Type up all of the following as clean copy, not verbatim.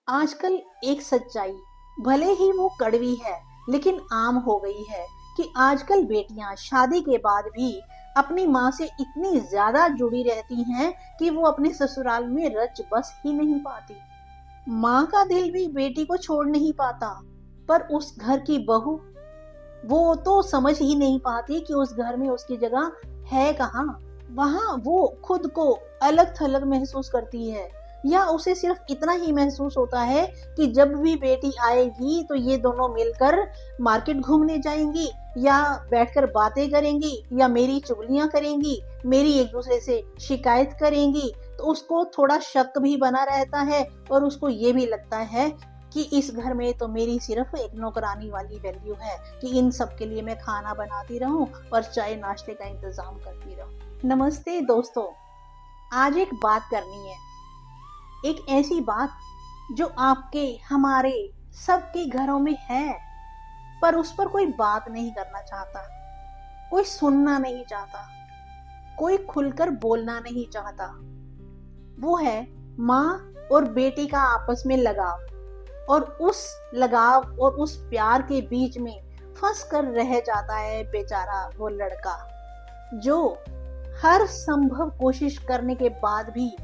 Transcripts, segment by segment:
आजकल एक सच्चाई, भले ही वो कड़वी है, लेकिन आम हो गई है कि आजकल बेटियां शादी के बाद भी अपनी माँ से इतनी ज्यादा जुड़ी रहती हैं कि वो अपने ससुराल में रच बस ही नहीं पाती। माँ का दिल भी बेटी को छोड़ नहीं पाता, पर उस घर की बहू, वो तो समझ ही नहीं पाती कि उस घर में उसकी जगह है कहाँ। वहां वो खुद को अलग थलग महसूस करती है, या उसे सिर्फ इतना ही महसूस होता है कि जब भी बेटी आएगी तो ये दोनों मिलकर मार्केट घूमने जाएंगी, या बैठकर बातें करेंगी, या मेरी चुगलियां करेंगी, मेरी एक दूसरे से शिकायत करेंगी। तो उसको थोड़ा शक भी बना रहता है, और उसको ये भी लगता है कि इस घर में तो मेरी सिर्फ एक नौकरानी वाली वैल्यू है कि इन सब के लिए मैं खाना बनाती रहूं और चाय नाश्ते का इंतजाम करती रहूं। नमस्ते दोस्तों, आज एक बात करनी है, एक ऐसी बात जो आपके हमारे सबके घरों में है, पर उस पर कोई बात नहीं करना चाहता, कोई सुनना नहीं चाहता, कोई खुलकर बोलना नहीं चाहता। वो है माँ और बेटी का आपस में लगाव, और उस लगाव और उस प्यार के बीच में फंस कर रह जाता है बेचारा वो लड़का, जो हर संभव कोशिश करने के बाद भी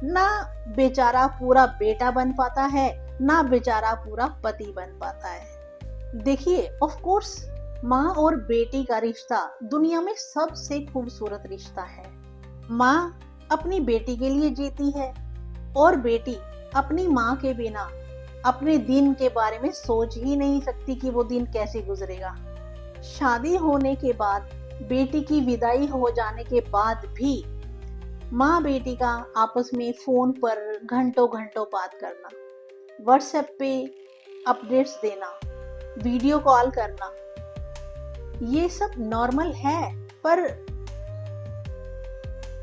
ना बेचारा पूरा बेटा बन पाता है, ना बेचारा पूरा पति बन पाता है। देखिए, ऑफ कोर्स माँ और बेटी का रिश्ता दुनिया में सबसे खूबसूरत रिश्ता है। माँ अपनी बेटी के लिए जीती है, और बेटी अपनी माँ के बिना अपने दिन के बारे में सोच ही नहीं सकती कि वो दिन कैसे गुजरेगा। शादी होने के बाद, बेटी की विदाई हो जाने के बाद भी माँ बेटी का आपस में फोन पर घंटों घंटों बात करना, व्हाट्सएप पे अपडेट्स देना, वीडियो कॉल करना, ये सब नॉर्मल है।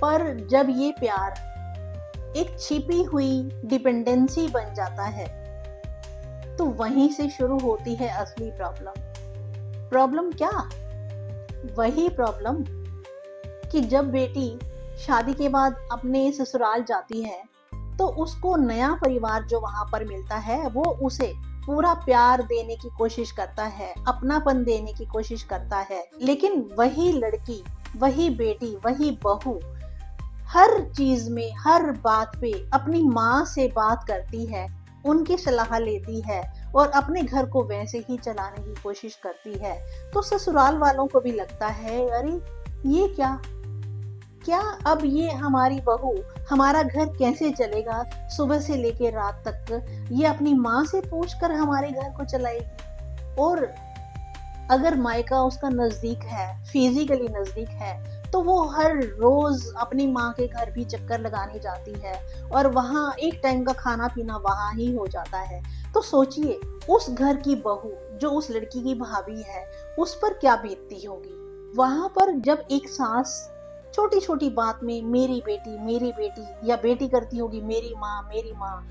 पर जब ये प्यार एक छिपी हुई डिपेंडेंसी बन जाता है, तो वहीं से शुरू होती है असली प्रॉब्लम। प्रॉब्लम क्या? वही प्रॉब्लम कि जब बेटी शादी के बाद अपने ससुराल जाती है, तो उसको नया परिवार जो वहां पर मिलता है, वो उसे पूरा प्यार देने की कोशिश करता है, अपनापन देने की कोशिश करता है। लेकिन वही लड़की, वही बेटी, वही बहू हर चीज में, हर बात पे अपनी माँ से बात करती है, उनकी सलाह लेती है, और अपने घर को वैसे ही चलाने की कोशिश करती है। तो ससुराल वालों को भी लगता है, अरे ये क्या अब ये हमारी बहू हमारा घर कैसे चलेगा, सुबह से लेकर रात तक ये अपनी माँ से पूछकर हमारे घर को चलाएगी। और अगर मायका उसका नजदीक है, फिजिकली नजदीक है, तो वो हर रोज अपनी माँ के घर भी चक्कर लगाने जाती है, और वहाँ एक टाइम का खाना पीना वहाँ ही हो जाता है। तो सोचिए, उस घर की बहू जो उस लड़की की भाभी है, उस पर क्या बीतती होगी। वहां पर जब एक सास छोटी छोटी बात में मेरी बेटी, या बेटी करती होगी मेरी माँ,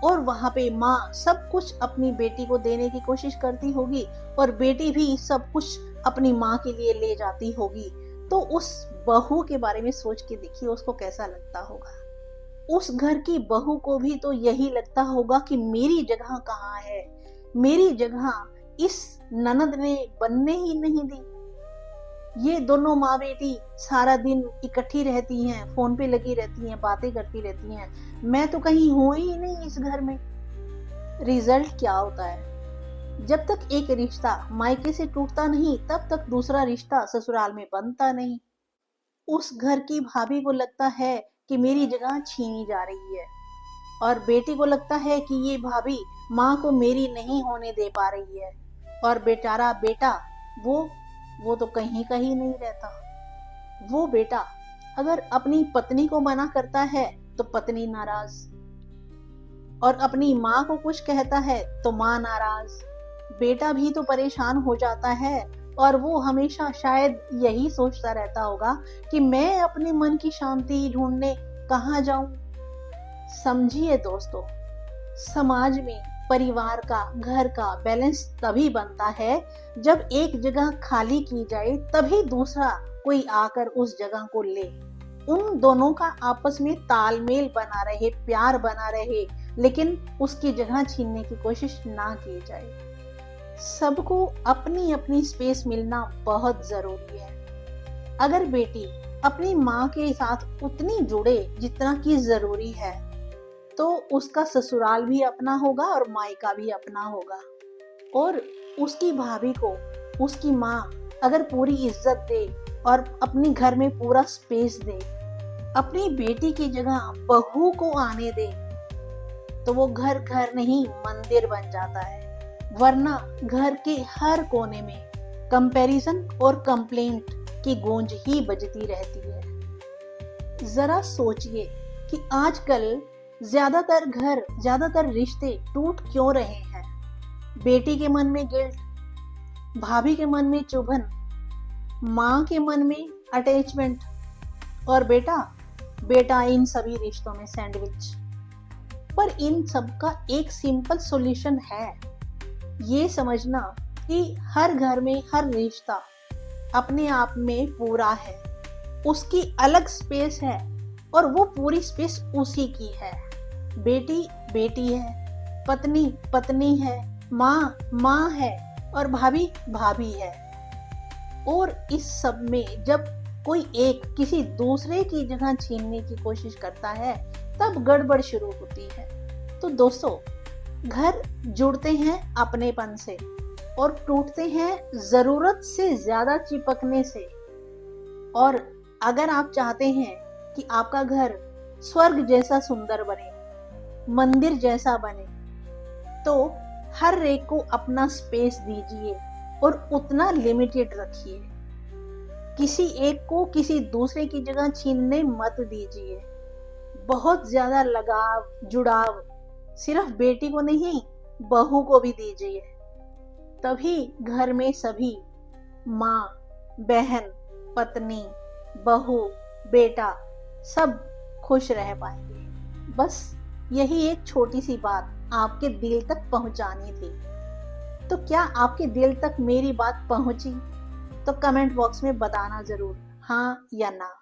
और वहां पे माँ सब कुछ अपनी बेटी को देने की कोशिश करती होगी, और बेटी भी सब कुछ अपनी माँ के लिए ले जाती होगी, तो उस बहू के बारे में सोच के देखिए उसको कैसा लगता होगा। उस घर की बहू को भी तो यही लगता होगा कि मेरी जगह कहाँ है, मेरी जगह इस ननद ने बनने ही नहीं दी। ये दोनों माँ बेटी सारा दिन इकट्ठी रहती हैं, फोन पे लगी रहती हैं, बातें करती रहती हैं, मैं तो कहीं हूं ही नहीं इस घर में। रिजल्ट क्या होता है? जब तक एक रिश्ता मायके से टूटता नहीं, तब तक दूसरा रिश्ता ससुराल में बनता नहीं। उस घर की भाभी को लगता है कि मेरी जगह छीनी जा रही है, और बेटी को लगता है कि ये भाभी माँ को मेरी नहीं होने दे पा रही है, और बेचारा बेटा वो तो कहीं कहीं नहीं रहता। वो बेटा अगर अपनी पत्नी को मना करता है तो पत्नी नाराज, और अपनी माँ को कुछ कहता है तो माँ नाराज। बेटा भी तो परेशान हो जाता है, और वो हमेशा शायद यही सोचता रहता होगा कि मैं अपने मन की शांति ढूंढने कहाँ जाऊं। समझिए दोस्तों, समाज में परिवार का, घर का बैलेंस तभी बनता है जब एक जगह खाली की जाए, तभी दूसरा कोई आकर उस जगह को ले। उन दोनों का आपस में तालमेल बना रहे, प्यार बना रहे, लेकिन उसकी जगह छीनने की कोशिश ना की जाए। सबको अपनी अपनी स्पेस मिलना बहुत जरूरी है। अगर बेटी अपनी माँ के साथ उतनी जुड़े जितना कि जरूरी है, तो उसका ससुराल भी अपना होगा और मायका भी अपना होगा। और उसकी भाभी को उसकी माँ अगर पूरी इज्जत दे और अपनी घर में पूरा स्पेस दे, अपनी बेटी की जगह बहू को आने दे, तो वो घर घर नहीं मंदिर बन जाता है। वरना घर के हर कोने में कंपैरिजन और कंप्लेंट की गूंज ही बजती रहती है। जरा सोचिए कि आजकल ज्यादातर रिश्ते टूट क्यों रहे हैं। बेटी के मन में गिल्ट, भाभी के मन में चुभन, माँ के मन में अटैचमेंट और बेटा इन सभी रिश्तों में सैंडविच। पर इन सब का एक सिंपल सॉल्यूशन है, ये समझना कि हर घर में हर रिश्ता अपने आप में पूरा है, उसकी अलग स्पेस है और वो पूरी स्पेस उसी की है। बेटी बेटी है, पत्नी पत्नी है, माँ है और भाभी भाभी है। और इस सब में जब कोई एक किसी दूसरे की जगह छीनने की कोशिश करता है, तब गड़बड़ शुरू होती है। तो दोस्तों, घर जुड़ते हैं अपनेपन से और टूटते हैं जरूरत से ज्यादा चिपकने से। और अगर आप चाहते हैं कि आपका घर स्वर्ग जैसा सुंदर बने, मंदिर जैसा बने, तो हर एक को अपना स्पेस दीजिए और उतना लिमिटेड रखिए। किसी एक को किसी दूसरे की जगह छीनने मत दीजिए। बहुत ज्यादा लगाव जुड़ाव सिर्फ बेटी को नहीं, बहू को भी दीजिए। तभी घर में सभी माँ, बहन, पत्नी, बहू, बेटा सब खुश रह पाएंगे। बस यही एक छोटी सी बात आपके दिल तक पहुंचानी थी। तो क्या आपके दिल तक मेरी बात पहुंची? तो कमेंट बॉक्स में बताना जरूर, हाँ या ना।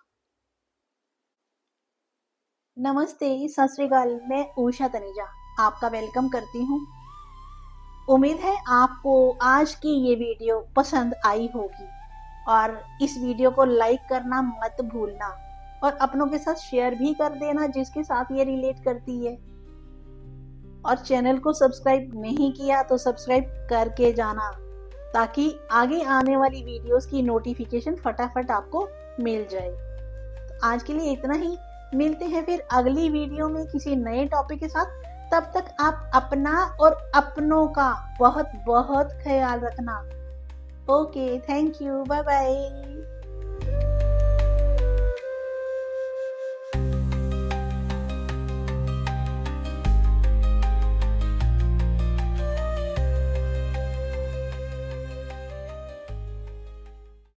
नमस्ते, सत श्री अकाल। मैं उषा तनेजा आपका वेलकम करती हूँ। उम्मीद है आपको आज की ये वीडियो पसंद आई होगी और इस वीडियो को लाइक करना मत भूलना और अपनों के साथ शेयर भी कर देना जिसके साथ ये रिलेट करती है। और चैनल को सब्सक्राइब नहीं किया तो सब्सक्राइब करके जाना, ताकि आगे आने वाली वीडियोस की नोटिफिकेशन फटाफट आपको मिल जाए। तो आज के लिए इतना ही। मिलते हैं फिर अगली वीडियो में किसी नए टॉपिक के साथ। तब तक आप अपना और अपनों का बहुत बहुत ख्याल रखना। Okay, thank you, bye bye.